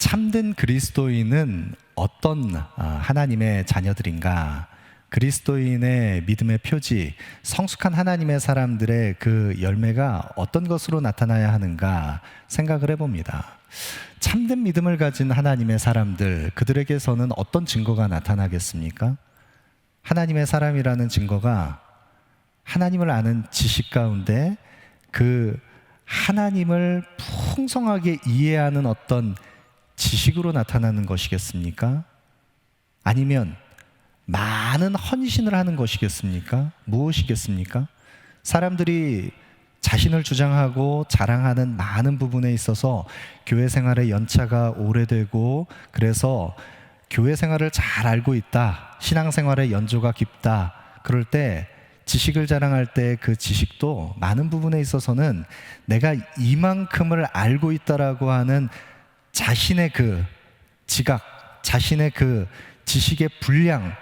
참된 그리스도인은 어떤 하나님의 자녀들인가? 그리스도인의 믿음의 표지, 성숙한 하나님의 사람들의 그 열매가 어떤 것으로 나타나야 하는가 생각을 해봅니다. 참된 믿음을 가진 하나님의 사람들, 그들에게서는 어떤 증거가 나타나겠습니까? 하나님의 사람이라는 증거가 하나님을 아는 지식 가운데 그 하나님을 풍성하게 이해하는 어떤 지식으로 나타나는 것이겠습니까? 아니면 많은 헌신을 하는 것이겠습니까? 무엇이겠습니까? 사람들이 자신을 주장하고 자랑하는 많은 부분에 있어서 교회 생활의 연차가 오래되고 그래서 교회 생활을 잘 알고 있다, 신앙생활의 연조가 깊다, 그럴 때 지식을 자랑할 때 그 지식도 많은 부분에 있어서는 내가 이만큼을 알고 있다라고 하는 자신의 그 지각, 자신의 그 지식의 분량,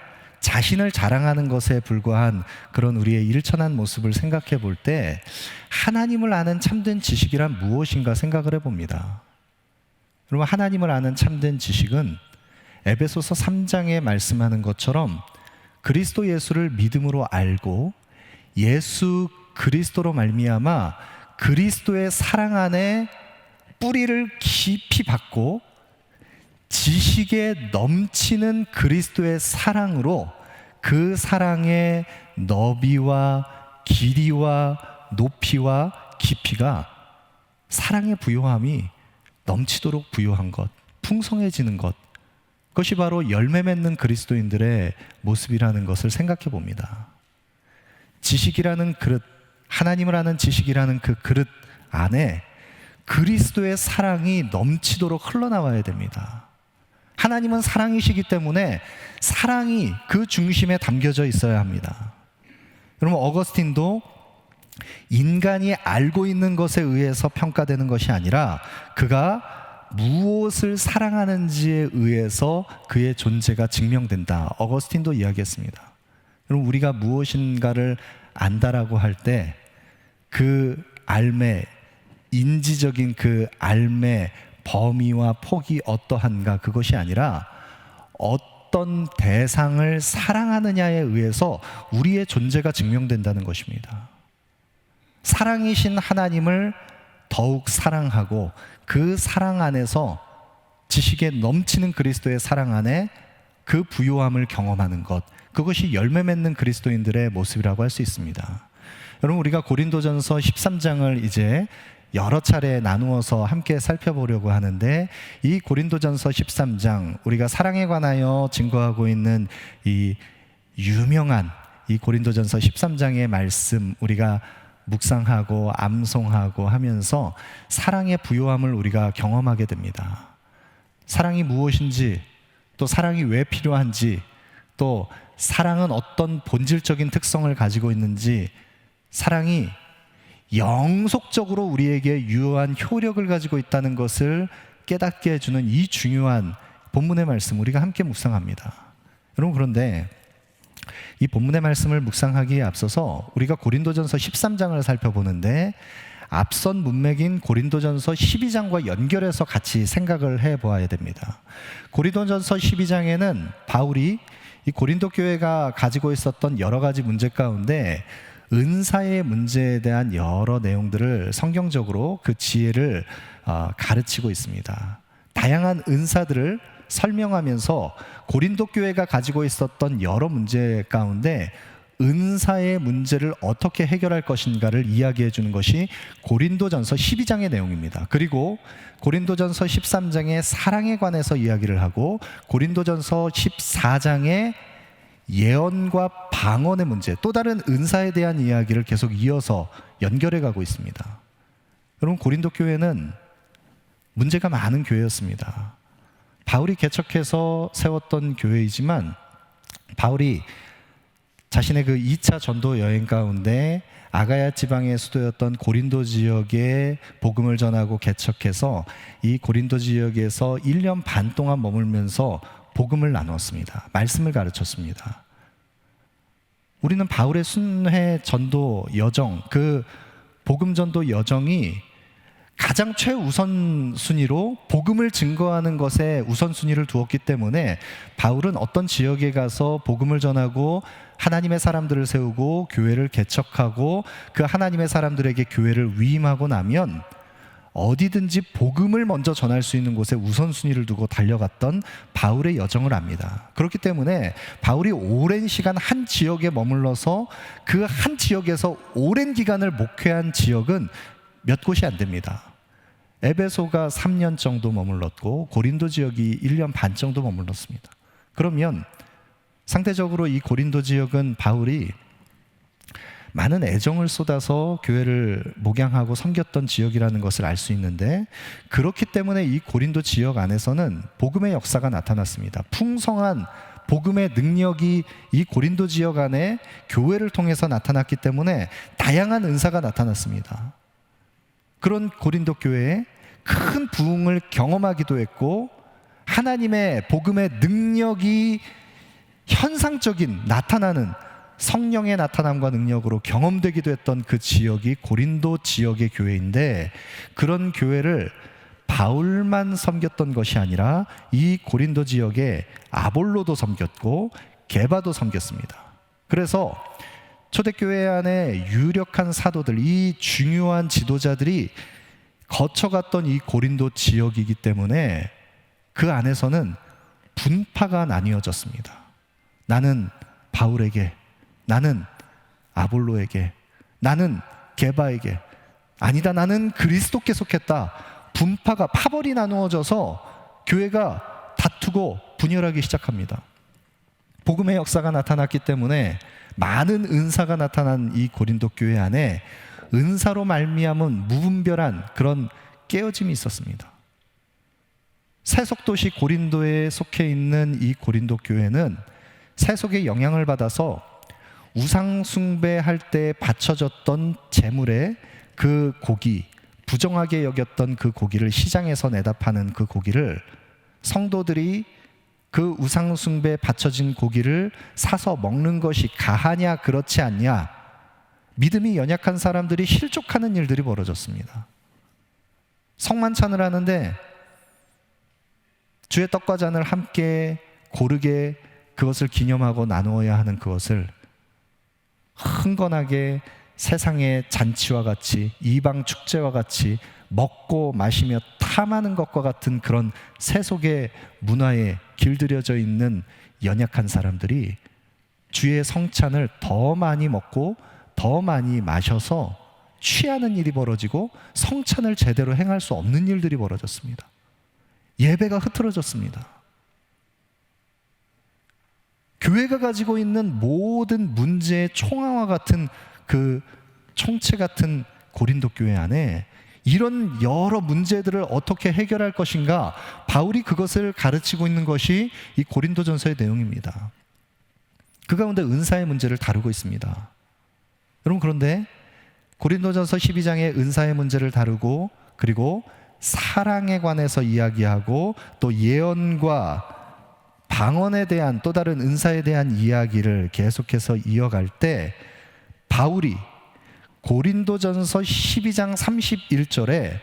자신을 자랑하는 것에 불과한 그런 우리의 일천한 모습을 생각해 볼 때 하나님을 아는 참된 지식이란 무엇인가 생각을 해봅니다. 여러분, 하나님을 아는 참된 지식은 에베소서 3장에 말씀하는 것처럼 그리스도 예수를 믿음으로 알고 예수 그리스도로 말미암아 그리스도의 사랑 안에 뿌리를 깊이 박고 지식에 넘치는 그리스도의 사랑으로 그 사랑의 너비와 길이와 높이와 깊이가 사랑의 부요함이 넘치도록 부요한 것, 풍성해지는 것, 그것이 바로 열매 맺는 그리스도인들의 모습이라는 것을 생각해 봅니다. 지식이라는 그릇, 하나님을 아는 지식이라는 그 그릇 안에 그리스도의 사랑이 넘치도록 흘러나와야 됩니다. 하나님은 사랑이시기 때문에 사랑이 그 중심에 담겨져 있어야 합니다. 여러분, 어거스틴도 인간이 알고 있는 것에 의해서 평가되는 것이 아니라 그가 무엇을 사랑하는지에 의해서 그의 존재가 증명된다, 어거스틴도 이야기했습니다. 여러분, 우리가 무엇인가를 안다라고 할 때 그 알매, 인지적인 그 알매 범위와 폭이 어떠한가, 그것이 아니라 어떤 대상을 사랑하느냐에 의해서 우리의 존재가 증명된다는 것입니다. 사랑이신 하나님을 더욱 사랑하고 그 사랑 안에서 지식에 넘치는 그리스도의 사랑 안에 그 부요함을 경험하는 것, 그것이 열매 맺는 그리스도인들의 모습이라고 할 수 있습니다. 여러분, 우리가 고린도전서 13장을 이제 여러 차례 나누어서 함께 살펴보려고 하는데, 이 고린도전서 13장, 우리가 사랑에 관하여 증거하고 있는 이 유명한 이 고린도전서 13장의 말씀, 우리가 묵상하고 암송하고 하면서 사랑의 부요함을 우리가 경험하게 됩니다. 사랑이 무엇인지, 또 사랑이 왜 필요한지, 또 사랑은 어떤 본질적인 특성을 가지고 있는지, 사랑이 영속적으로 우리에게 유효한 효력을 가지고 있다는 것을 깨닫게 해주는 이 중요한 본문의 말씀, 우리가 함께 묵상합니다. 여러분, 그런데 이 본문의 말씀을 묵상하기에 앞서서 우리가 고린도전서 13장을 살펴보는데 앞선 문맥인 고린도전서 12장과 연결해서 같이 생각을 해보아야 됩니다. 고린도전서 12장에는 바울이 이 고린도 교회가 가지고 있었던 여러 가지 문제 가운데 은사의 문제에 대한 여러 내용들을 성경적으로 그 지혜를 가르치고 있습니다. 다양한 은사들을 설명하면서 고린도 교회가 가지고 있었던 여러 문제 가운데 은사의 문제를 어떻게 해결할 것인가를 이야기해 주는 것이 고린도전서 12장의 내용입니다. 그리고 고린도전서 13장의 사랑에 관해서 이야기를 하고 고린도전서 14장의 예언과 방언의 문제, 또 다른 은사에 대한 이야기를 계속 이어서 연결해 가고 있습니다. 여러분, 고린도 교회는 문제가 많은 교회였습니다. 바울이 개척해서 세웠던 교회이지만 바울이 자신의 그 2차 전도 여행 가운데 아가야 지방의 수도였던 고린도 지역에 복음을 전하고 개척해서 이 고린도 지역에서 1년 반 동안 머물면서 복음을 나눴습니다. 말씀을 가르쳤습니다. 우리는 바울의 순회 전도 여정, 그 복음 전도 여정이 가장 최우선 순위로 복음을 증거하는 것에 우선순위를 두었기 때문에 바울은 어떤 지역에 가서 복음을 전하고 하나님의 사람들을 세우고 교회를 개척하고 그 하나님의 사람들에게 교회를 위임하고 나면 어디든지 복음을 먼저 전할 수 있는 곳에 우선순위를 두고 달려갔던 바울의 여정을 압니다. 그렇기 때문에 바울이 오랜 시간 한 지역에 머물러서 그 한 지역에서 오랜 기간을 목회한 지역은 몇 곳이 안 됩니다. 에베소가 3년 정도 머물렀고 고린도 지역이 1년 반 정도 머물렀습니다. 그러면 상대적으로 이 고린도 지역은 바울이 많은 애정을 쏟아서 교회를 목양하고 섬겼던 지역이라는 것을 알 수 있는데, 그렇기 때문에 이 고린도 지역 안에서는 복음의 역사가 나타났습니다. 풍성한 복음의 능력이 이 고린도 지역 안에 교회를 통해서 나타났기 때문에 다양한 은사가 나타났습니다. 그런 고린도 교회에 큰 부흥을 경험하기도 했고, 하나님의 복음의 능력이 현상적인 나타나는 성령의 나타남과 능력으로 경험되기도 했던 그 지역이 고린도 지역의 교회인데, 그런 교회를 바울만 섬겼던 것이 아니라 이 고린도 지역에 아볼로도 섬겼고 게바도 섬겼습니다. 그래서 초대교회 안에 유력한 사도들, 이 중요한 지도자들이 거쳐갔던 이 고린도 지역이기 때문에 그 안에서는 분파가 나뉘어졌습니다. 나는 바울에게, 나는 아볼로에게, 나는 게바에게, 아니다 나는 그리스도께 속했다. 분파가, 파벌이 나누어져서 교회가 다투고 분열하기 시작합니다. 복음의 역사가 나타났기 때문에 많은 은사가 나타난 이 고린도 교회 안에 은사로 말미암은 무분별한 그런 깨어짐이 있었습니다. 세속도시 고린도에 속해 있는 이 고린도 교회는 세속의 영향을 받아서 우상 숭배할 때 바쳐졌던 제물에 그 고기, 부정하게 여겼던 그 고기를, 시장에서 내다 파는 그 고기를 성도들이 그 우상 숭배에 바쳐진 고기를 사서 먹는 것이 가하냐 그렇지 않냐, 믿음이 연약한 사람들이 실족하는 일들이 벌어졌습니다. 성만찬을 하는데 주의 떡과 잔을 함께 고르게 그것을 기념하고 나누어야 하는 그것을 흥건하게 세상의 잔치와 같이, 이방 축제와 같이 먹고 마시며 탐하는 것과 같은 그런 세속의 문화에 길들여져 있는 연약한 사람들이 주의 성찬을 더 많이 먹고 더 많이 마셔서 취하는 일이 벌어지고 성찬을 제대로 행할 수 없는 일들이 벌어졌습니다. 예배가 흐트러졌습니다. 교회가 가지고 있는 모든 문제의 총화와 같은 그 총체 같은 고린도 교회 안에 이런 여러 문제들을 어떻게 해결할 것인가, 바울이 그것을 가르치고 있는 것이 이 고린도전서의 내용입니다. 그 가운데 은사의 문제를 다루고 있습니다. 여러분, 그런데 고린도전서 12장의 은사의 문제를 다루고, 그리고 사랑에 관해서 이야기하고, 또 예언과 방언에 대한 또 다른 은사에 대한 이야기를 계속해서 이어갈 때, 바울이 고린도전서 12장 31절에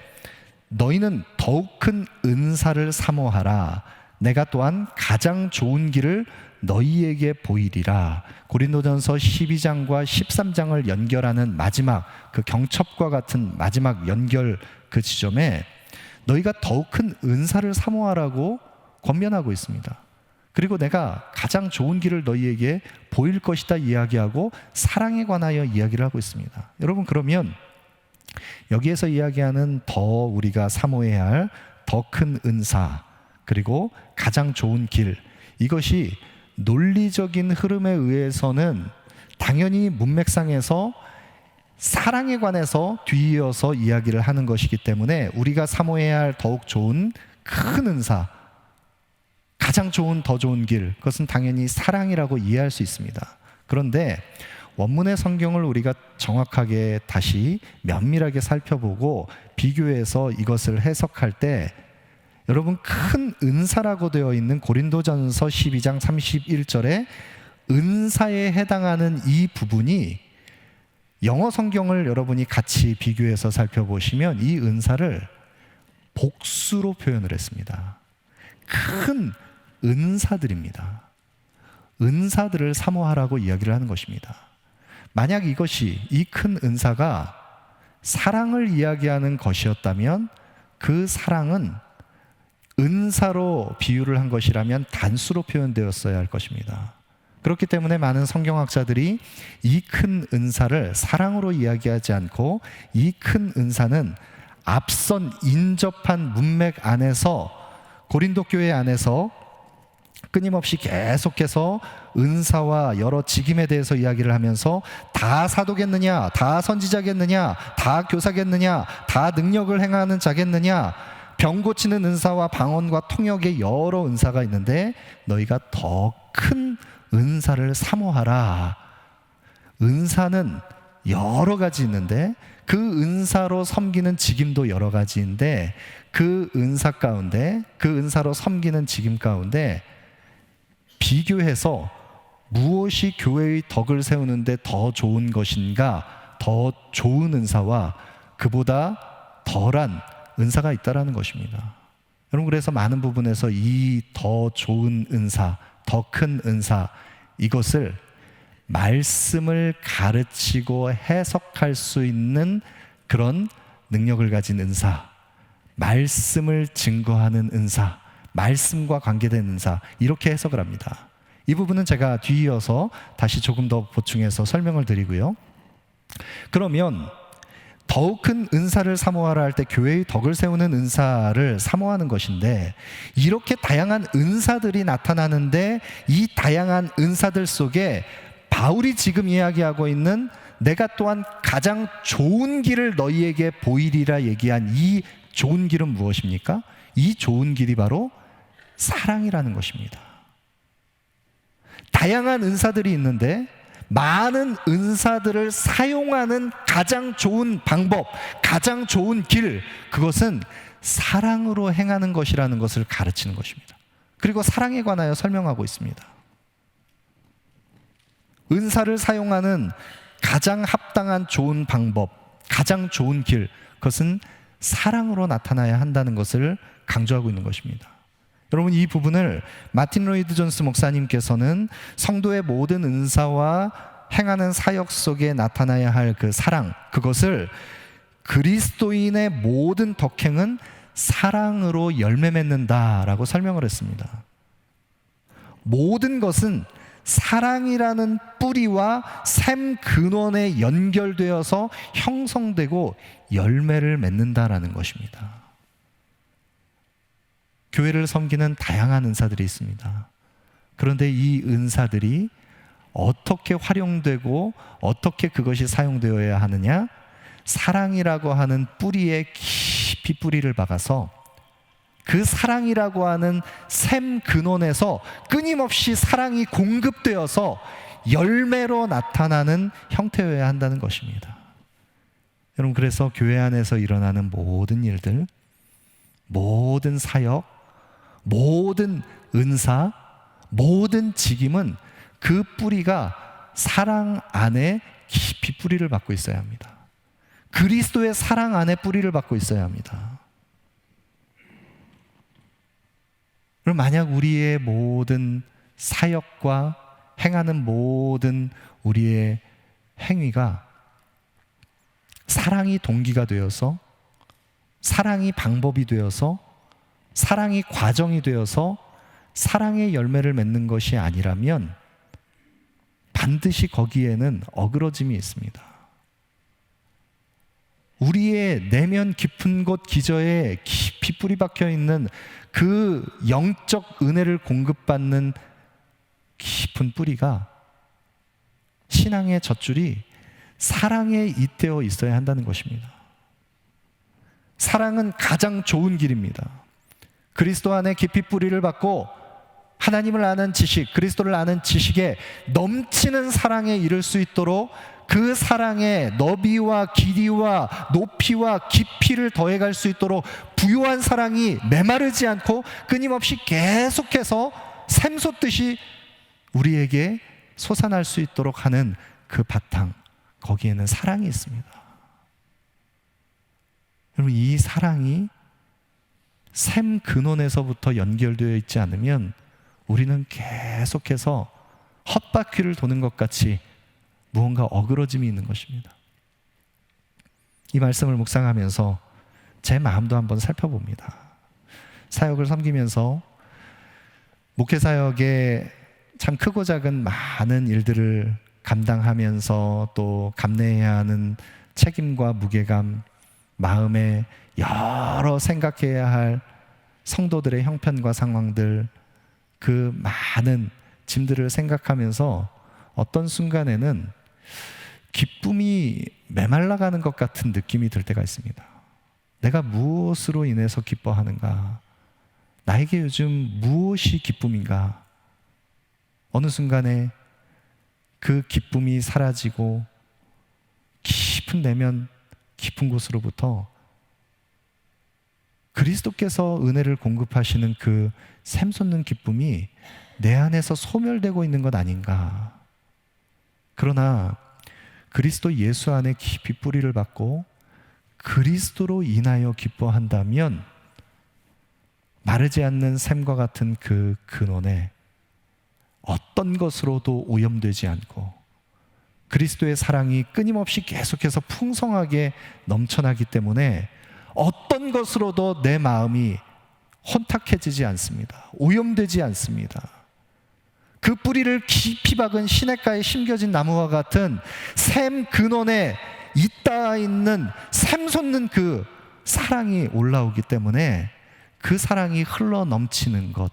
너희는 더욱 큰 은사를 사모하라. 내가 또한 가장 좋은 길을 너희에게 보이리라. 고린도전서 12장과 13장을 연결하는 마지막 그 경첩과 같은 마지막 연결 그 지점에 너희가 더욱 큰 은사를 사모하라고 권면하고 있습니다. 그리고 내가 가장 좋은 길을 너희에게 보일 것이다 이야기하고 사랑에 관하여 이야기를 하고 있습니다. 여러분, 그러면 여기에서 이야기하는 더 우리가 사모해야 할 더 큰 은사, 그리고 가장 좋은 길, 이것이 논리적인 흐름에 의해서는 당연히 문맥상에서 사랑에 관해서 뒤이어서 이야기를 하는 것이기 때문에 우리가 사모해야 할 더욱 좋은 큰 은사, 가장 좋은 더 좋은 길, 그것은 당연히 사랑이라고 이해할 수 있습니다. 그런데 원문의 성경을 우리가 정확하게 다시 면밀하게 살펴보고 비교해서 이것을 해석할 때, 여러분, 큰 은사라고 되어 있는 고린도전서 12장 31절에 은사에 해당하는 이 부분이 영어 성경을 여러분이 같이 비교해서 살펴보시면 이 은사를 복수로 표현을 했습니다. 큰 은사들입니다. 은사들을 사모하라고 이야기를 하는 것입니다. 만약 이것이, 이 큰 은사가 사랑을 이야기하는 것이었다면 그 사랑은 은사로 비유를 한 것이라면 단수로 표현되었어야 할 것입니다. 그렇기 때문에 많은 성경학자들이 이 큰 은사를 사랑으로 이야기하지 않고 이 큰 은사는 앞선 인접한 문맥 안에서, 고린도 교회 안에서 끊임없이 계속해서 은사와 여러 직임에 대해서 이야기를 하면서 다 사도겠느냐, 다 선지자겠느냐, 다 교사겠느냐, 다 능력을 행하는 자겠느냐, 병 고치는 은사와 방언과 통역의 여러 은사가 있는데 너희가 더 큰 은사를 사모하라. 은사는 여러 가지 있는데 그 은사로 섬기는 직임도 여러 가지인데 그 은사 가운데, 그 은사로 섬기는 직임 가운데 비교해서 무엇이 교회의 덕을 세우는데 더 좋은 것인가, 더 좋은 은사와 그보다 덜한 은사가 있다라는 것입니다. 여러분, 그래서 많은 부분에서 이 더 좋은 은사, 더 큰 은사, 이것을 말씀을 가르치고 해석할 수 있는 그런 능력을 가진 은사, 말씀을 증거하는 은사, 말씀과 관계된 은사, 이렇게 해석을 합니다. 이 부분은 제가 뒤이어서 다시 조금 더 보충해서 설명을 드리고요. 그러면 더욱 큰 은사를 사모하라 할 때 교회의 덕을 세우는 은사를 사모하는 것인데, 이렇게 다양한 은사들이 나타나는데 이 다양한 은사들 속에 바울이 지금 이야기하고 있는 내가 또한 가장 좋은 길을 너희에게 보이리라 얘기한 이 좋은 길은 무엇입니까? 이 좋은 길이 바로 사랑이라는 것입니다. 다양한 은사들이 있는데 많은 은사들을 사용하는 가장 좋은 방법, 가장 좋은 길, 그것은 사랑으로 행하는 것이라는 것을 가르치는 것입니다. 그리고 사랑에 관하여 설명하고 있습니다. 은사를 사용하는 가장 합당한 좋은 방법, 가장 좋은 길, 그것은 사랑으로 나타나야 한다는 것을 강조하고 있는 것입니다. 여러분, 이 부분을 마틴 로이드 존스 목사님께서는 성도의 모든 은사와 행하는 사역 속에 나타나야 할 그 사랑, 그것을 그리스도인의 모든 덕행은 사랑으로 열매 맺는다라고 설명을 했습니다. 모든 것은 사랑이라는 뿌리와 샘 근원에 연결되어서 형성되고 열매를 맺는다라는 것입니다. 교회를 섬기는 다양한 은사들이 있습니다. 그런데 이 은사들이 어떻게 활용되고 어떻게 그것이 사용되어야 하느냐? 사랑이라고 하는 뿌리에 깊이 뿌리를 박아서 그 사랑이라고 하는 샘 근원에서 끊임없이 사랑이 공급되어서 열매로 나타나는 형태여야 한다는 것입니다. 여러분, 그래서 교회 안에서 일어나는 모든 일들, 모든 사역, 모든 은사, 모든 직임은 그 뿌리가 사랑 안에 깊이 뿌리를 받고 있어야 합니다. 그리스도의 사랑 안에 뿌리를 받고 있어야 합니다. 그럼 만약 우리의 모든 사역과 행하는 모든 우리의 행위가 사랑이 동기가 되어서, 사랑이 방법이 되어서, 사랑이 과정이 되어서 사랑의 열매를 맺는 것이 아니라면 반드시 거기에는 어그러짐이 있습니다. 우리의 내면 깊은 곳 기저에 깊이 뿌리 박혀 있는 그 영적 은혜를 공급받는 깊은 뿌리가, 신앙의 젖줄이 사랑에 잇대어 있어야 한다는 것입니다. 사랑은 가장 좋은 길입니다. 그리스도 안에 깊이 뿌리를 받고 하나님을 아는 지식, 그리스도를 아는 지식에 넘치는 사랑에 이를 수 있도록 그 사랑에 너비와 길이와 높이와 깊이를 더해갈 수 있도록 부요한 사랑이 메마르지 않고 끊임없이 계속해서 샘솟듯이 우리에게 솟아날 수 있도록 하는 그 바탕, 거기에는 사랑이 있습니다. 여러분, 이 사랑이 샘 근원에서부터 연결되어 있지 않으면 우리는 계속해서 헛바퀴를 도는 것 같이 무언가 어그러짐이 있는 것입니다. 이 말씀을 묵상하면서 제 마음도 한번 살펴봅니다. 사역을 섬기면서 목회사역에 참 크고 작은 많은 일들을 감당하면서 또 감내해야 하는 책임과 무게감, 마음에 여러 생각해야 할 성도들의 형편과 상황들, 그 많은 짐들을 생각하면서 어떤 순간에는 기쁨이 메말라가는 것 같은 느낌이 들 때가 있습니다. 내가 무엇으로 인해서 기뻐하는가? 나에게 요즘 무엇이 기쁨인가? 어느 순간에 그 기쁨이 사라지고 깊은 내면 깊은 곳으로부터 그리스도께서 은혜를 공급하시는 그 샘솟는 기쁨이 내 안에서 소멸되고 있는 것 아닌가? 그러나 그리스도 예수 안에 깊이 뿌리를 받고 그리스도로 인하여 기뻐한다면 마르지 않는 샘과 같은 그 근원에 어떤 것으로도 오염되지 않고 그리스도의 사랑이 끊임없이 계속해서 풍성하게 넘쳐나기 때문에 어떤 것으로도 내 마음이 혼탁해지지 않습니다. 오염되지 않습니다. 그 뿌리를 깊이 박은 시냇가에 심겨진 나무와 같은 샘 근원에 있다 있는 샘솟는 그 사랑이 올라오기 때문에 그 사랑이 흘러 넘치는 것,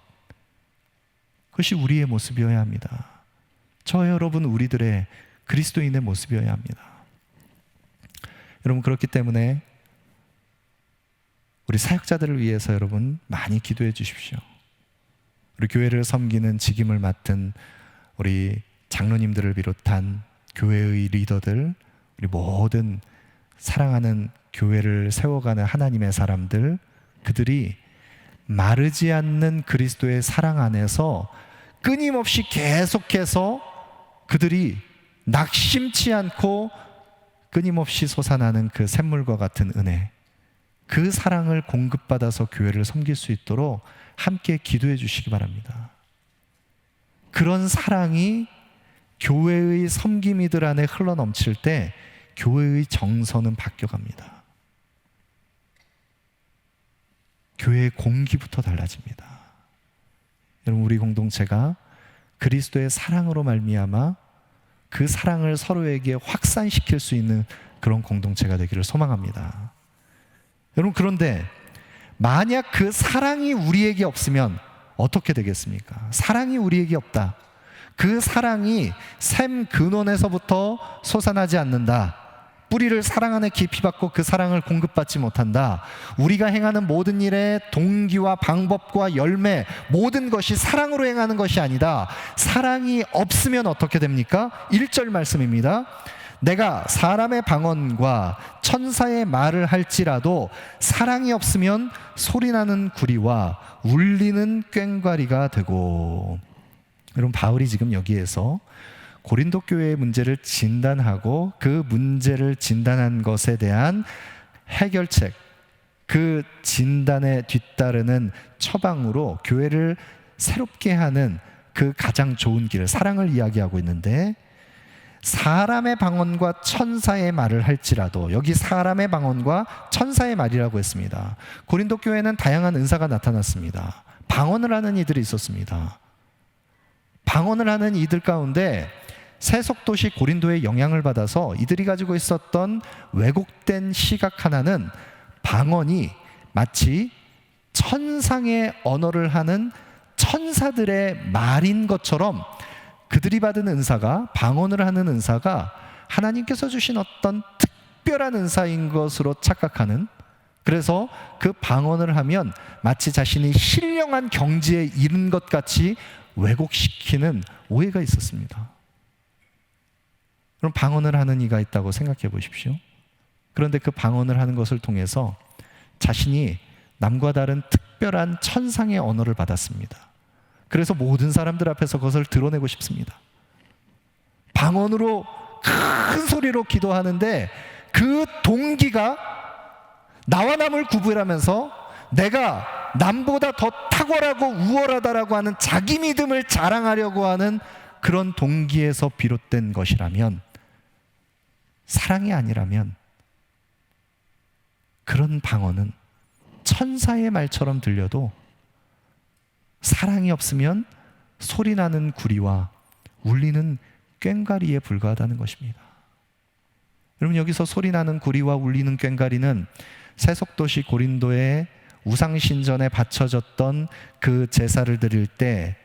그것이 우리의 모습이어야 합니다. 저 여러분 우리들의 그리스도인의 모습이어야 합니다. 여러분, 그렇기 때문에 우리 사역자들을 위해서 여러분 많이 기도해 주십시오. 우리 교회를 섬기는 직임을 맡은 우리 장로님들을 비롯한 교회의 리더들, 우리 모든 사랑하는 교회를 세워가는 하나님의 사람들, 그들이 마르지 않는 그리스도의 사랑 안에서 끊임없이 계속해서 그들이 낙심치 않고 끊임없이 솟아나는 그 샘물과 같은 은혜, 그 사랑을 공급받아서 교회를 섬길 수 있도록 함께 기도해 주시기 바랍니다. 그런 사랑이 교회의 섬김이들 안에 흘러넘칠 때 교회의 정서는 바뀌어갑니다. 교회의 공기부터 달라집니다. 여러분, 우리 공동체가 그리스도의 사랑으로 말미암아 그 사랑을 서로에게 확산시킬 수 있는 그런 공동체가 되기를 소망합니다. 여러분, 그런데 만약 그 사랑이 우리에게 없으면 어떻게 되겠습니까? 사랑이 우리에게 없다. 그 사랑이 샘 근원에서부터 솟아나지 않는다. 뿌리를 사랑 안에 깊이 받고 그 사랑을 공급받지 못한다. 우리가 행하는 모든 일의 동기와 방법과 열매, 모든 것이 사랑으로 행하는 것이 아니다. 사랑이 없으면 어떻게 됩니까? 1절 말씀입니다. 내가 사람의 방언과 천사의 말을 할지라도 사랑이 없으면 소리나는 구리와 울리는 꽹과리가 되고. 여러분, 바울이 지금 여기에서 고린도 교회의 문제를 진단하고 그 문제를 진단한 것에 대한 해결책, 그 진단에 뒤따르는 처방으로 교회를 새롭게 하는 그 가장 좋은 길, 사랑을 이야기하고 있는데, 사람의 방언과 천사의 말을 할지라도, 여기 사람의 방언과 천사의 말이라고 했습니다. 고린도 교회는 다양한 은사가 나타났습니다. 방언을 하는 이들이 있었습니다. 방언을 하는 이들 가운데 세속도시 고린도의 영향을 받아서 이들이 가지고 있었던 왜곡된 시각 하나는 방언이 마치 천상의 언어를 하는 천사들의 말인 것처럼, 그들이 받은 은사가, 방언을 하는 은사가 하나님께서 주신 어떤 특별한 은사인 것으로 착각하는, 그래서 그 방언을 하면 마치 자신이 신령한 경지에 이른 것 같이 왜곡시키는 오해가 있었습니다. 그럼 방언을 하는 이가 있다고 생각해 보십시오. 그런데 그 방언을 하는 것을 통해서 자신이 남과 다른 특별한 천상의 언어를 받았습니다. 그래서 모든 사람들 앞에서 그것을 드러내고 싶습니다. 방언으로 큰 소리로 기도하는데 그 동기가 나와 남을 구분하면서 내가 남보다 더 탁월하고 우월하다라고 하는 자기 믿음을 자랑하려고 하는 그런 동기에서 비롯된 것이라면, 사랑이 아니라면 그런 방언은 천사의 말처럼 들려도 사랑이 없으면 소리나는 구리와 울리는 꽹과리에 불과하다는 것입니다. 여러분, 여기서 소리나는 구리와 울리는 꽹과리는 세속도시 고린도의 우상신전에 바쳐졌던 그 제사를 드릴 때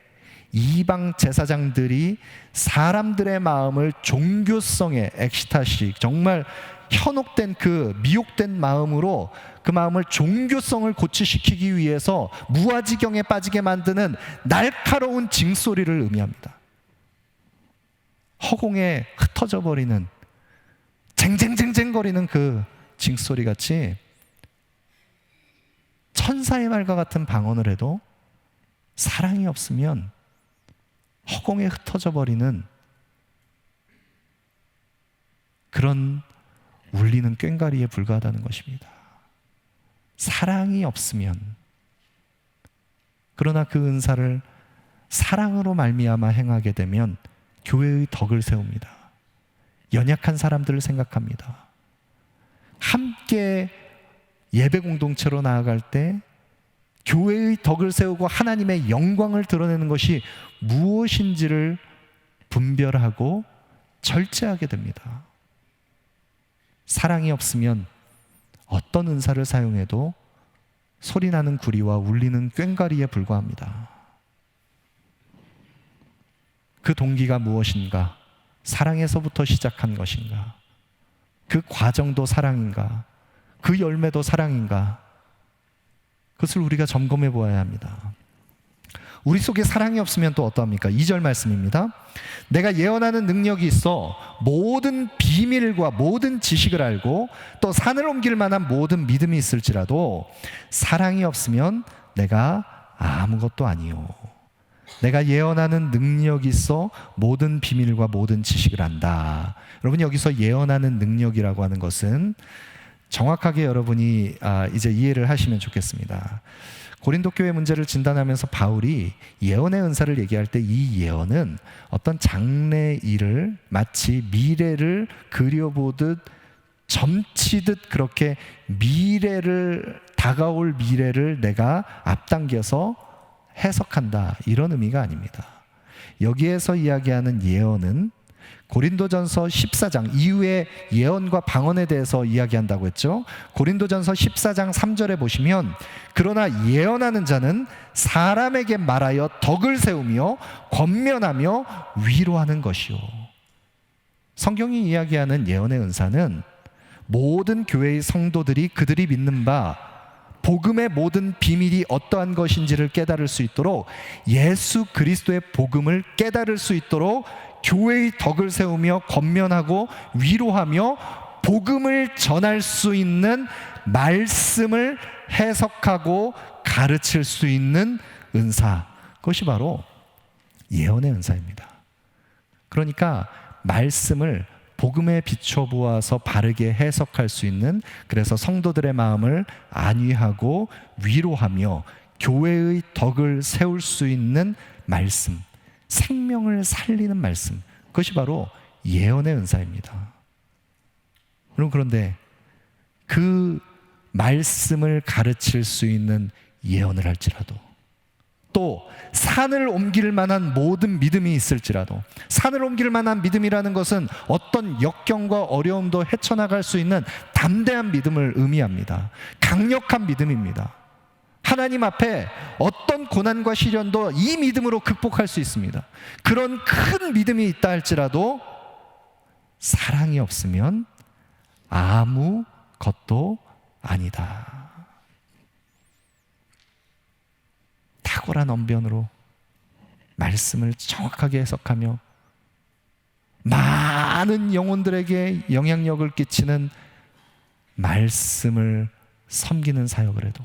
이방 제사장들이 사람들의 마음을 종교성의 엑스타시, 정말 현혹된 그 미혹된 마음으로 그 마음을 종교성을 고취시키기 위해서 무아지경에 빠지게 만드는 날카로운 징소리를 의미합니다. 허공에 흩어져 버리는 쟁쟁쟁쟁거리는 그 징소리 같이 천사의 말과 같은 방언을 해도 사랑이 없으면 허공에 흩어져 버리는 그런 울리는 꽹과리에 불과하다는 것입니다. 사랑이 없으면, 그러나 그 은사를 사랑으로 말미암아 행하게 되면 교회의 덕을 세웁니다. 연약한 사람들을 생각합니다. 함께 예배 공동체로 나아갈 때 교회의 덕을 세우고 하나님의 영광을 드러내는 것이 무엇인지를 분별하고 절제하게 됩니다. 사랑이 없으면 어떤 은사를 사용해도 소리나는 구리와 울리는 꽹과리에 불과합니다. 그 동기가 무엇인가? 사랑에서부터 시작한 것인가? 그 과정도 사랑인가? 그 열매도 사랑인가? 그것을 우리가 점검해 보아야 합니다. 우리 속에 사랑이 없으면 또 어떠합니까? 2절 말씀입니다. 내가 예언하는 능력이 있어 모든 비밀과 모든 지식을 알고 또 산을 옮길 만한 모든 믿음이 있을지라도 사랑이 없으면 내가 아무것도 아니요. 내가 예언하는 능력이 있어 모든 비밀과 모든 지식을 안다. 여러분, 여기서 예언하는 능력이라고 하는 것은 정확하게 여러분이 이제 이해를 하시면 좋겠습니다. 고린도 교회 문제를 진단하면서 바울이 예언의 은사를 얘기할 때 이 예언은 어떤 장래 일을 마치 미래를 그려보듯 점치듯 그렇게 미래를, 다가올 미래를 내가 앞당겨서 해석한다, 이런 의미가 아닙니다. 여기에서 이야기하는 예언은 고린도전서 14장 이후에 예언과 방언에 대해서 이야기한다고 했죠. 고린도전서 14장 3절에 보시면 그러나 예언하는 자는 사람에게 말하여 덕을 세우며 권면하며 위로하는 것이요. 성경이 이야기하는 예언의 은사는 모든 교회의 성도들이 그들이 믿는 바 복음의 모든 비밀이 어떠한 것인지를 깨달을 수 있도록, 예수 그리스도의 복음을 깨달을 수 있도록 교회의 덕을 세우며 권면하고 위로하며 복음을 전할 수 있는 말씀을 해석하고 가르칠 수 있는 은사, 그것이 바로 예언의 은사입니다. 그러니까 말씀을 복음에 비춰보아서 바르게 해석할 수 있는, 그래서 성도들의 마음을 안위하고 위로하며 교회의 덕을 세울 수 있는 말씀, 생명을 살리는 말씀, 그것이 바로 예언의 은사입니다. 여러분, 그런데 그 말씀을 가르칠 수 있는 예언을 할지라도, 또 산을 옮길 만한 모든 믿음이 있을지라도, 산을 옮길 만한 믿음이라는 것은 어떤 역경과 어려움도 헤쳐나갈 수 있는 담대한 믿음을 의미합니다. 강력한 믿음입니다. 하나님 앞에 어떤 고난과 시련도 이 믿음으로 극복할 수 있습니다. 그런 큰 믿음이 있다 할지라도 사랑이 없으면 아무것도 아니다. 탁월한 언변으로 말씀을 정확하게 해석하며 많은 영혼들에게 영향력을 끼치는 말씀을 섬기는 사역을 해도,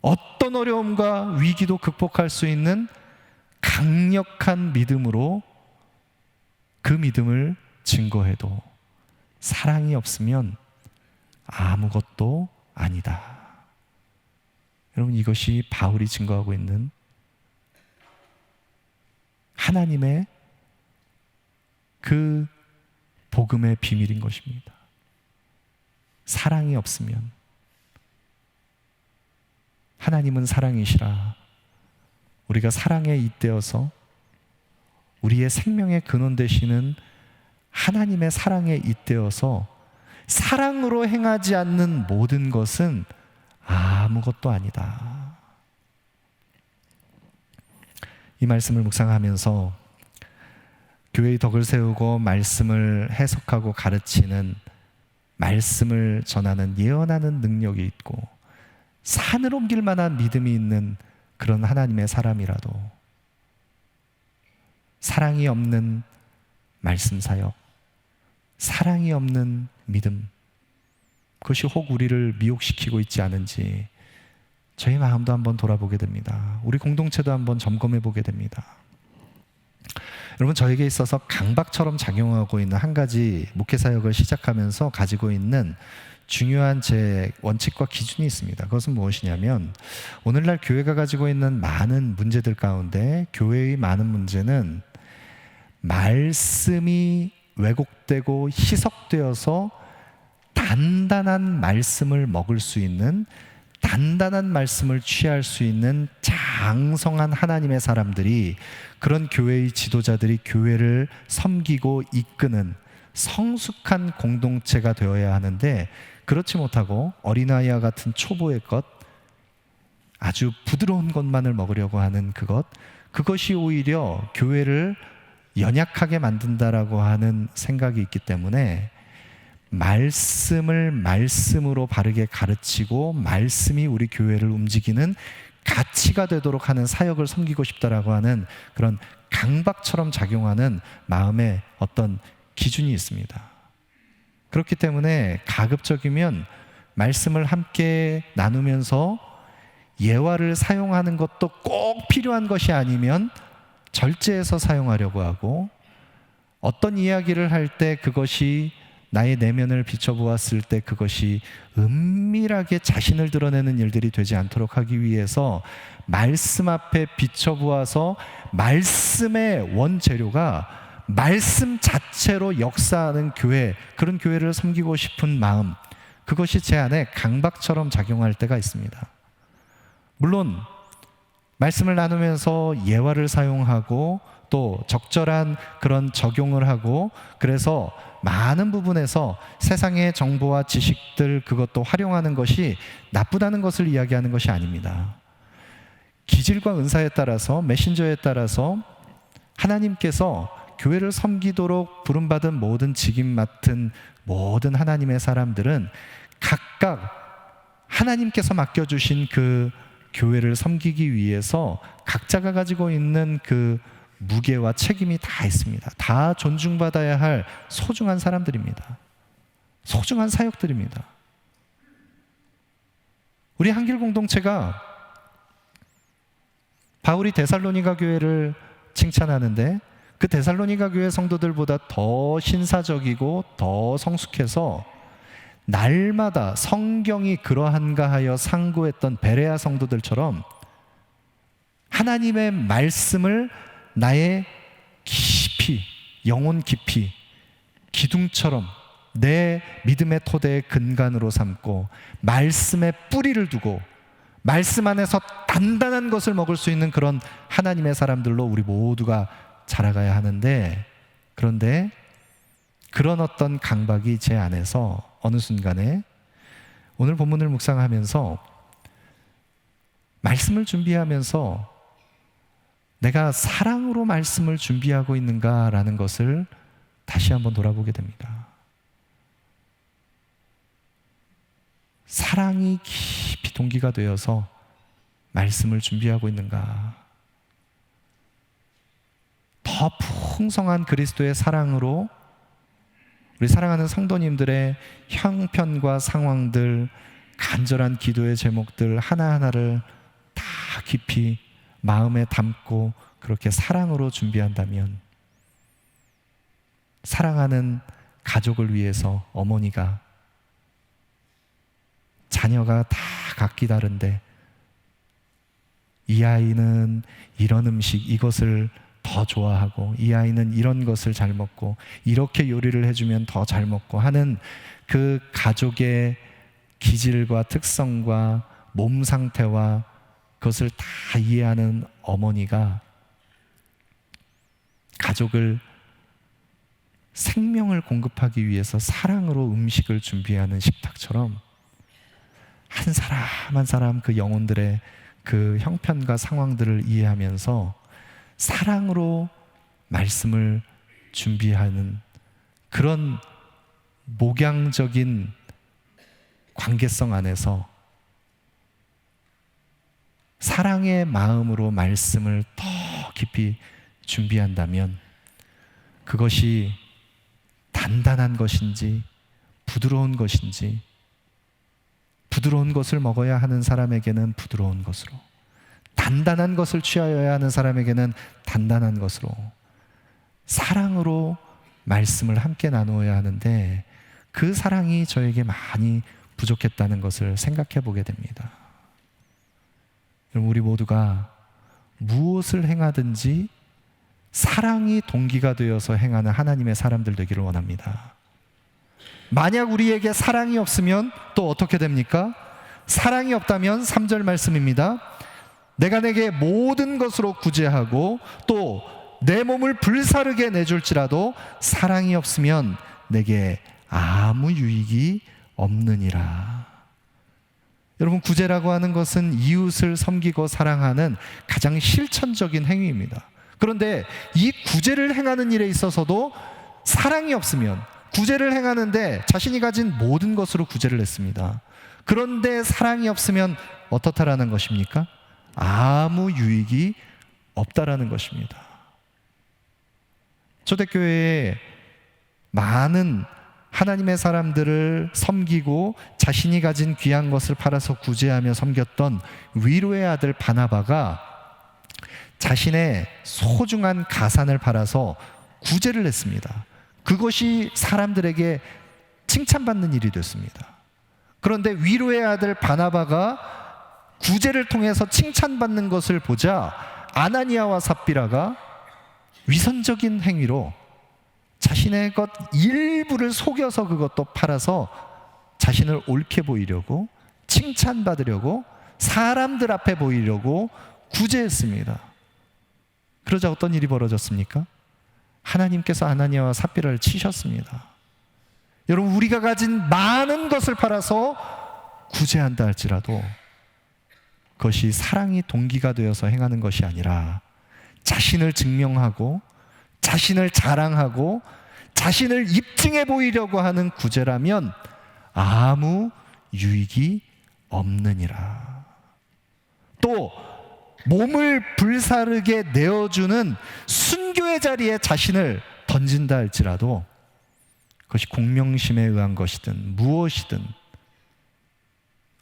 어떤 어려움과 위기도 극복할 수 있는 강력한 믿음으로 그 믿음을 증거해도 사랑이 없으면 아무것도 아니다. 여러분, 이것이 바울이 증거하고 있는 하나님의 그 복음의 비밀인 것입니다. 사랑이 없으면, 하나님은 사랑이시라 우리가 사랑에 잇대어서 우리의 생명의 근원 되시는 하나님의 사랑에 잇대어서 사랑으로 행하지 않는 모든 것은 아무것도 아니다. 이 말씀을 묵상하면서 교회의 덕을 세우고 말씀을 해석하고 가르치는, 말씀을 전하는, 예언하는 능력이 있고 산을 옮길 만한 믿음이 있는 그런 하나님의 사람이라도 사랑이 없는 말씀 사역, 사랑이 없는 믿음, 그것이 혹 우리를 미혹시키고 있지 않은지 저희 마음도 한번 돌아보게 됩니다. 우리 공동체도 한번 점검해 보게 됩니다. 여러분, 저에게 있어서 강박처럼 작용하고 있는 한 가지 목회사역을 시작하면서 가지고 있는 중요한 제 원칙과 기준이 있습니다. 그것은 무엇이냐면, 오늘날 교회가 가지고 있는 많은 문제들 가운데 교회의 많은 문제는 말씀이 왜곡되고 희석되어서 단단한 말씀을 먹을 수 있는, 단단한 말씀을 취할 수 있는 장성한 하나님의 사람들이, 그런 교회의 지도자들이 교회를 섬기고 이끄는 성숙한 공동체가 되어야 하는데, 그렇지 못하고 어린아이와 같은 초보의 것, 아주 부드러운 것만을 먹으려고 하는 그것이 오히려 교회를 연약하게 만든다라고 하는 생각이 있기 때문에, 말씀을 말씀으로 바르게 가르치고 말씀이 우리 교회를 움직이는 가치가 되도록 하는 사역을 섬기고 싶다라고 하는 그런 강박처럼 작용하는 마음의 어떤 기준이 있습니다. 그렇기 때문에 가급적이면 말씀을 함께 나누면서 예화를 사용하는 것도 꼭 필요한 것이 아니면 절제해서 사용하려고 하고, 어떤 이야기를 할 때 그것이 나의 내면을 비춰보았을 때 그것이 은밀하게 자신을 드러내는 일들이 되지 않도록 하기 위해서 말씀 앞에 비춰보아서 말씀의 원재료가 말씀 자체로 역사하는 교회, 그런 교회를 섬기고 싶은 마음, 그것이 제 안에 강박처럼 작용할 때가 있습니다. 물론 말씀을 나누면서 예화를 사용하고 또 적절한 그런 적용을 하고, 그래서 많은 부분에서 세상의 정보와 지식들, 그것도 활용하는 것이 나쁘다는 것을 이야기하는 것이 아닙니다. 기질과 은사에 따라서, 메신저에 따라서 하나님께서 교회를 섬기도록 부름받은 모든 직임 맡은 모든 하나님의 사람들은 각각 하나님께서 맡겨주신 그 교회를 섬기기 위해서 각자가 가지고 있는 그 무게와 책임이 다 있습니다. 다 존중받아야 할 소중한 사람들입니다. 소중한 사역들입니다. 우리 한길 공동체가 바울이 데살로니가 교회를 칭찬하는데, 그 데살로니가 교회 성도들보다 더 신사적이고 더 성숙해서 날마다 성경이 그러한가 하여 상고했던 베레아 성도들처럼 하나님의 말씀을 나의 깊이, 영혼 깊이, 기둥처럼 내 믿음의 토대의 근간으로 삼고 말씀에 뿌리를 두고 말씀 안에서 단단한 것을 먹을 수 있는 그런 하나님의 사람들로 우리 모두가 자라가야 하는데, 그런데 그런 어떤 강박이 제 안에서 어느 순간에 오늘 본문을 묵상하면서 말씀을 준비하면서 내가 사랑으로 말씀을 준비하고 있는가라는 것을 다시 한번 돌아보게 됩니다. 사랑이 깊이 동기가 되어서 말씀을 준비하고 있는가? 더 풍성한 그리스도의 사랑으로 우리 사랑하는 성도님들의 형편과 상황들, 간절한 기도의 제목들 하나하나를 다 깊이 마음에 담고 그렇게 사랑으로 준비한다면, 사랑하는 가족을 위해서 어머니가 자녀가 다 각기 다른데 이 아이는 이런 음식 이것을 더 좋아하고 이 아이는 이런 것을 잘 먹고 이렇게 요리를 해주면 더 잘 먹고 하는 그 가족의 기질과 특성과 몸 상태와 그것을 다 이해하는 어머니가 가족을 생명을 공급하기 위해서 사랑으로 음식을 준비하는 식탁처럼 한 사람 한 사람 그 영혼들의 그 형편과 상황들을 이해하면서 사랑으로 말씀을 준비하는 그런 목양적인 관계성 안에서 사랑의 마음으로 말씀을 더 깊이 준비한다면 그것이 단단한 것인지 부드러운 것인지, 부드러운 것을 먹어야 하는 사람에게는 부드러운 것으로, 단단한 것을 취하여야 하는 사람에게는 단단한 것으로, 사랑으로 말씀을 함께 나누어야 하는데 그 사랑이 저에게 많이 부족했다는 것을 생각해 보게 됩니다. 우리 모두가 무엇을 행하든지 사랑이 동기가 되어서 행하는 하나님의 사람들 되기를 원합니다. 만약 우리에게 사랑이 없으면 또 어떻게 됩니까? 사랑이 없다면 3절 말씀입니다. 내가 내게 모든 것으로 구제하고 또 내 몸을 불사르게 내줄지라도 사랑이 없으면 내게 아무 유익이 없느니라. 여러분, 구제라고 하는 것은 이웃을 섬기고 사랑하는 가장 실천적인 행위입니다. 그런데 이 구제를 행하는 일에 있어서도 사랑이 없으면, 구제를 행하는데 자신이 가진 모든 것으로 구제를 했습니다. 그런데 사랑이 없으면 어떻다라는 것입니까? 아무 유익이 없다라는 것입니다. 초대교회에 많은 하나님의 사람들을 섬기고 자신이 가진 귀한 것을 팔아서 구제하며 섬겼던 위로의 아들 바나바가 자신의 소중한 가산을 팔아서 구제를 했습니다. 그것이 사람들에게 칭찬받는 일이 됐습니다. 그런데 위로의 아들 바나바가 구제를 통해서 칭찬받는 것을 보자 아나니아와 삽비라가 위선적인 행위로 자신의 것 일부를 속여서 그것도 팔아서 자신을 옳게 보이려고, 칭찬받으려고, 사람들 앞에 보이려고 구제했습니다. 그러자 어떤 일이 벌어졌습니까? 하나님께서 아나니아와 삽비라를 치셨습니다. 여러분, 우리가 가진 많은 것을 팔아서 구제한다 할지라도 그것이 사랑이 동기가 되어서 행하는 것이 아니라 자신을 증명하고 자신을 자랑하고 자신을 입증해 보이려고 하는 구제라면 아무 유익이 없느니라. 또 몸을 불사르게 내어주는 순교의 자리에 자신을 던진다 할지라도 그것이 공명심에 의한 것이든 무엇이든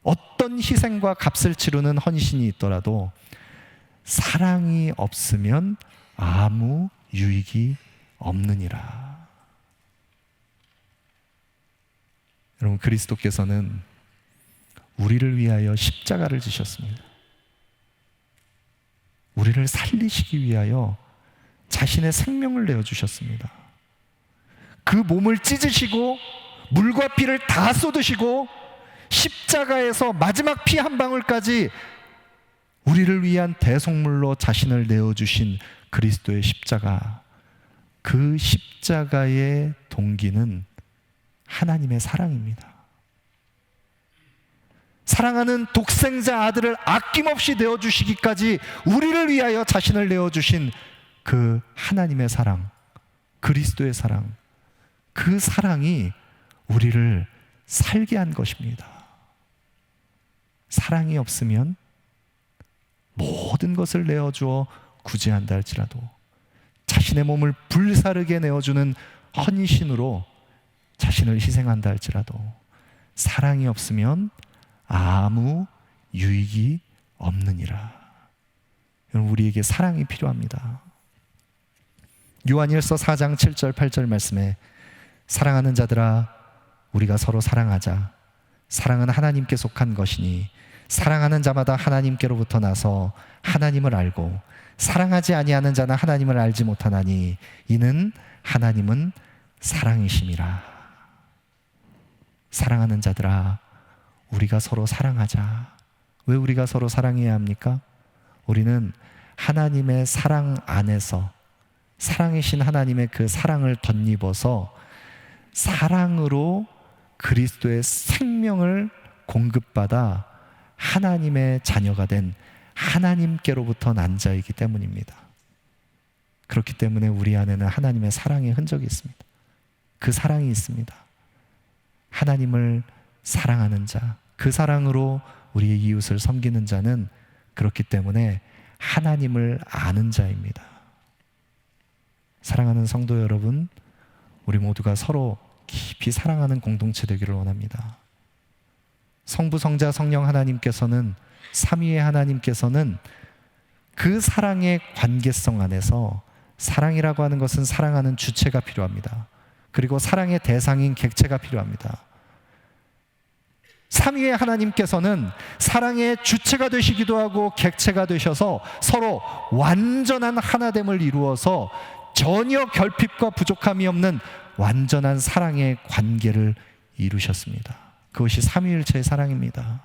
어떤 희생과 값을 치르는 헌신이 있더라도 사랑이 없으면 아무 유익이 없느니라. 여러분, 그리스도께서는 우리를 위하여 십자가를 지셨습니다. 우리를 살리시기 위하여 자신의 생명을 내어주셨습니다. 그 몸을 찢으시고 물과 피를 다 쏟으시고 십자가에서 마지막 피 한 방울까지 우리를 위한 대속물로 자신을 내어주신 그리스도의 십자가, 그 십자가의 동기는 하나님의 사랑입니다. 사랑하는 독생자 아들을 아낌없이 내어주시기까지 우리를 위하여 자신을 내어주신 그 하나님의 사랑, 그리스도의 사랑, 그 사랑이 우리를 살게 한 것입니다. 사랑이 없으면 모든 것을 내어주어 구제한다 할지라도 자신의 몸을 불사르게 내어주는 헌신으로 자신을 희생한다 할지라도 사랑이 없으면 아무 유익이 없느니라. 여러분, 우리에게 사랑이 필요합니다. 요한일서 4장 7절 8절 말씀에 사랑하는 자들아 우리가 서로 사랑하자. 사랑은 하나님께 속한 것이니 사랑하는 자마다 하나님께로부터 나서 하나님을 알고 사랑하지 아니하는 자는 하나님을 알지 못하나니 이는 하나님은 사랑이심이라. 사랑하는 자들아 우리가 서로 사랑하자. 왜 우리가 서로 사랑해야 합니까? 우리는 하나님의 사랑 안에서 사랑이신 하나님의 그 사랑을 덧입어서 사랑으로 그리스도의 생명을 공급받아 하나님의 자녀가 된 하나님께로부터 난 자이기 때문입니다. 그렇기 때문에 우리 안에는 하나님의 사랑의 흔적이 있습니다. 그 사랑이 있습니다. 하나님을 사랑하는 자, 그 사랑으로 우리의 이웃을 섬기는 자는 그렇기 때문에 하나님을 아는 자입니다. 사랑하는 성도 여러분, 우리 모두가 서로 깊이 사랑하는 공동체 되기를 원합니다. 성부, 성자, 성령 하나님께서는 삼위의 하나님께서는 그 사랑의 관계성 안에서 사랑이라고 하는 것은 사랑하는 주체가 필요합니다. 그리고 사랑의 대상인 객체가 필요합니다. 삼위의 하나님께서는 사랑의 주체가 되시기도 하고 객체가 되셔서 서로 완전한 하나됨을 이루어서 전혀 결핍과 부족함이 없는 완전한 사랑의 관계를 이루셨습니다. 그것이 삼위일체의 사랑입니다.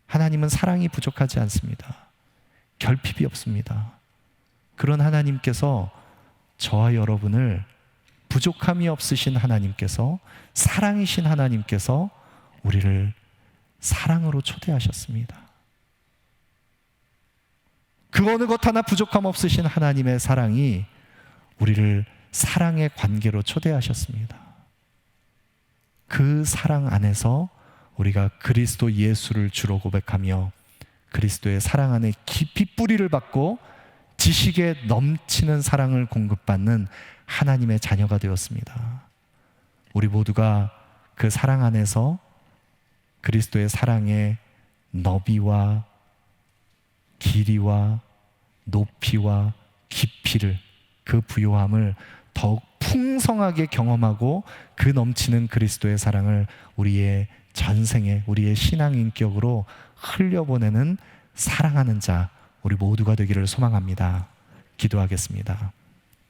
하나님은 사랑이 부족하지 않습니다. 결핍이 없습니다. 그런 하나님께서 저와 여러분을 부족함이 없으신 하나님께서 사랑이신 하나님께서 우리를 사랑으로 초대하셨습니다. 그 어느 것 하나 부족함 없으신 하나님의 사랑이 우리를 사랑의 관계로 초대하셨습니다. 그 사랑 안에서 우리가 그리스도 예수를 주로 고백하며 그리스도의 사랑 안에 깊이 뿌리를 받고 지식에 넘치는 사랑을 공급받는 하나님의 자녀가 되었습니다. 우리 모두가 그 사랑 안에서 그리스도의 사랑의 너비와 길이와 높이와 깊이를, 그 부요함을 더욱 풍성하게 경험하고 그 넘치는 그리스도의 사랑을 우리의 전생에, 우리의 신앙 인격으로 흘려보내는 사랑하는 자, 우리 모두가 되기를 소망합니다. 기도하겠습니다.